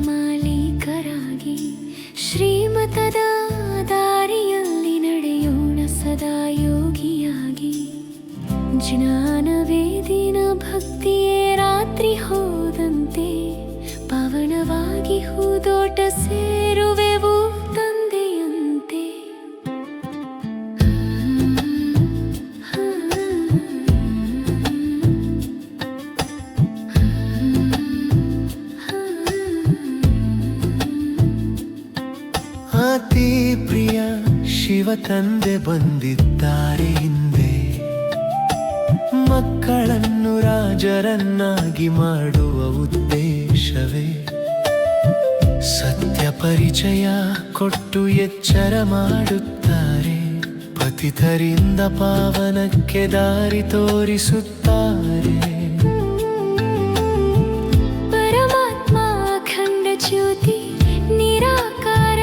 ಮಾಲೀಕರಾಗಿ ಶ್ರೀಮತದ ದಾರಿಯಲ್ಲಿ ನಡೆಯೋಣ ಸದಾ ಯೋಗಿಯಾಗಿ. ಜ್ಞಾನವೇದಿನ ಭಕ್ತಿಯೇ ರಾತ್ರಿ ಹೋದಂತೆ ಪವನವಾಗಿ ಹೂದೋಟ ಸೇರುವೆವು ತಂದೆಯಂತೆ. ಅತಿ ಪ್ರಿಯ ಶಿವ ತಂದೆ ಬಂದಿದ್ದಾರೆ ಹಿಂದೆ, ಮಕ್ಕಳನ್ನು ರಾಜರನ್ನಾಗಿ ಮಾಡುವ ಉದ್ದೇಶವೇ. ಸತ್ಯ ಪರಿಚಯ ಕೊಟ್ಟು ಎಚ್ಚರ ಮಾಡುತ್ತಾರೆ, ಪತಿತರಿಂದ ಪಾವನಕ್ಕೆ ದಾರಿ ತೋರಿಸುತ್ತಾರೆ. ಪರಮಾತ್ಮ ಅಖಂಡ ಜ್ಯೋತಿ ನಿರಾಕಾರ,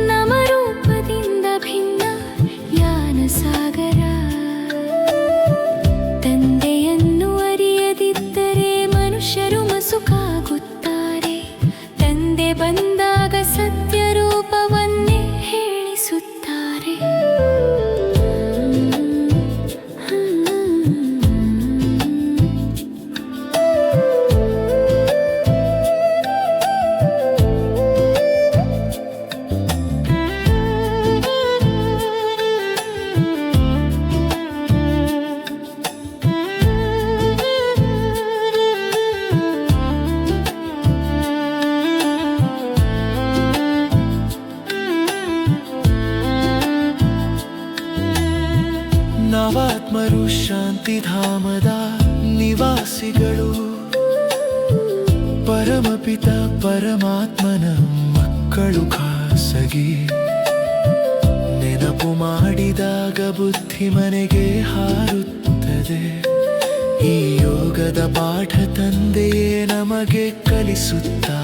ನಮರೂಪದಿಂದ ಭಿನ್ನ ಜ್ಞಾನ ಸಾಗರ. ತಂದೆಯನ್ನು ಅರಿಯದಿದ್ದರೆ ಮನುಷ್ಯರು ಮಸುಕಾಗುತ್ತಾರೆ, ತಂದೆ ಬಂದಾಗ ಸತ್ಯ ರೂಪವನ್ನೇ ಹೇಳಿಸುತ್ತಾರೆ. ನವಾತ್ಮರು ಶಾಂತಿಧಾಮದ ನಿವಾಸಿಗಳು, ಪರಮಪಿತ ಪರಮಾತ್ಮನ ಮಕ್ಕಳು ಖಾಸಗಿ. ನೆನಪು ಮಾಡಿದಾಗ ಬುದ್ಧಿ ಮನೆಗೆ ಹಾರುತ್ತದೆ, ಈ ಯೋಗದ ಪಾಠ ತಂದೆಯೇ ನಮಗೆ ಕಲಿಸುತ್ತಾರೆ.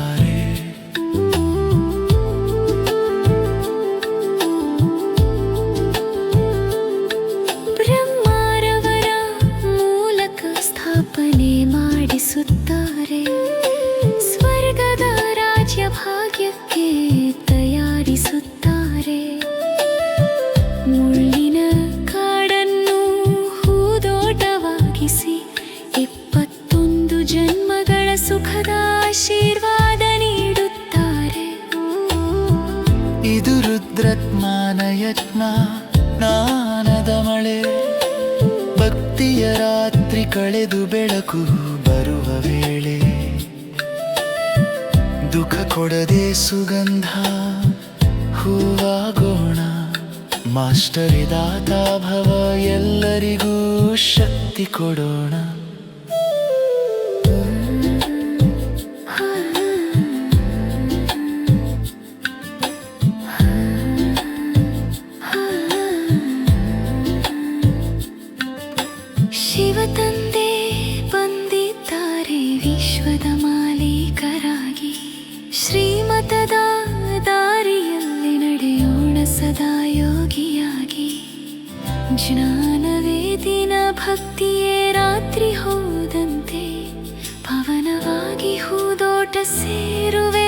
ಸ್ಥಾಪನೆ ಮಾಡಿಸುತ್ತಾರೆ, ಸ್ವರ್ಗದ ರಾಜ್ಯ ಭಾಗ್ಯಕ್ಕೆ ತಯಾರಿಸುತ್ತಾರೆ. ಮುಳ್ಳಿನ ಕಾಡನ್ನು ಹೂದೋಟವಾಗಿಸಿ 21 ಜನ್ಮಗಳ ಸುಖದ ಆಶೀರ್ವಾದ ನೀಡುತ್ತಾರೆ. ಇದು ರುದ್ರತ್ಮಾನ ಯಜ್ಞ, ಜ್ಞಾನದ ಮಳೆ, ಭಕ್ತಿಯ ರಾತ್ರಿ ಕಳೆದು ಬೆಳಕು ಬರುವ ವೇಳೆ. ದುಃಖ ಕೊಡದೆ ಸುಗಂಧ ಹೂವಾಗೋಣ, ಮಾಸ್ಟರ್ ದಾತ ಭವ ಎಲ್ಲರಿಗೂ ಶಕ್ತಿ ಕೊಡೋಣ. ಶಿವ ತಂದೆ ಬಂದಿದ್ದಾರೆ ವಿಶ್ವದ ಮಾಲೀಕರಾಗಿ, ಶ್ರೀಮತದ ದಾರಿಯಲ್ಲಿ ನಡೆಯೋಣ ಸದಾ ಯೋಗಿಯಾಗಿ. ಜ್ಞಾನವೇದಿನ ಭಕ್ತಿಯೇ ರಾತ್ರಿ ಹೋದಂತೆ ಪವನವಾಗಿ ಹೂದೋಟ ಸೇರುವೆ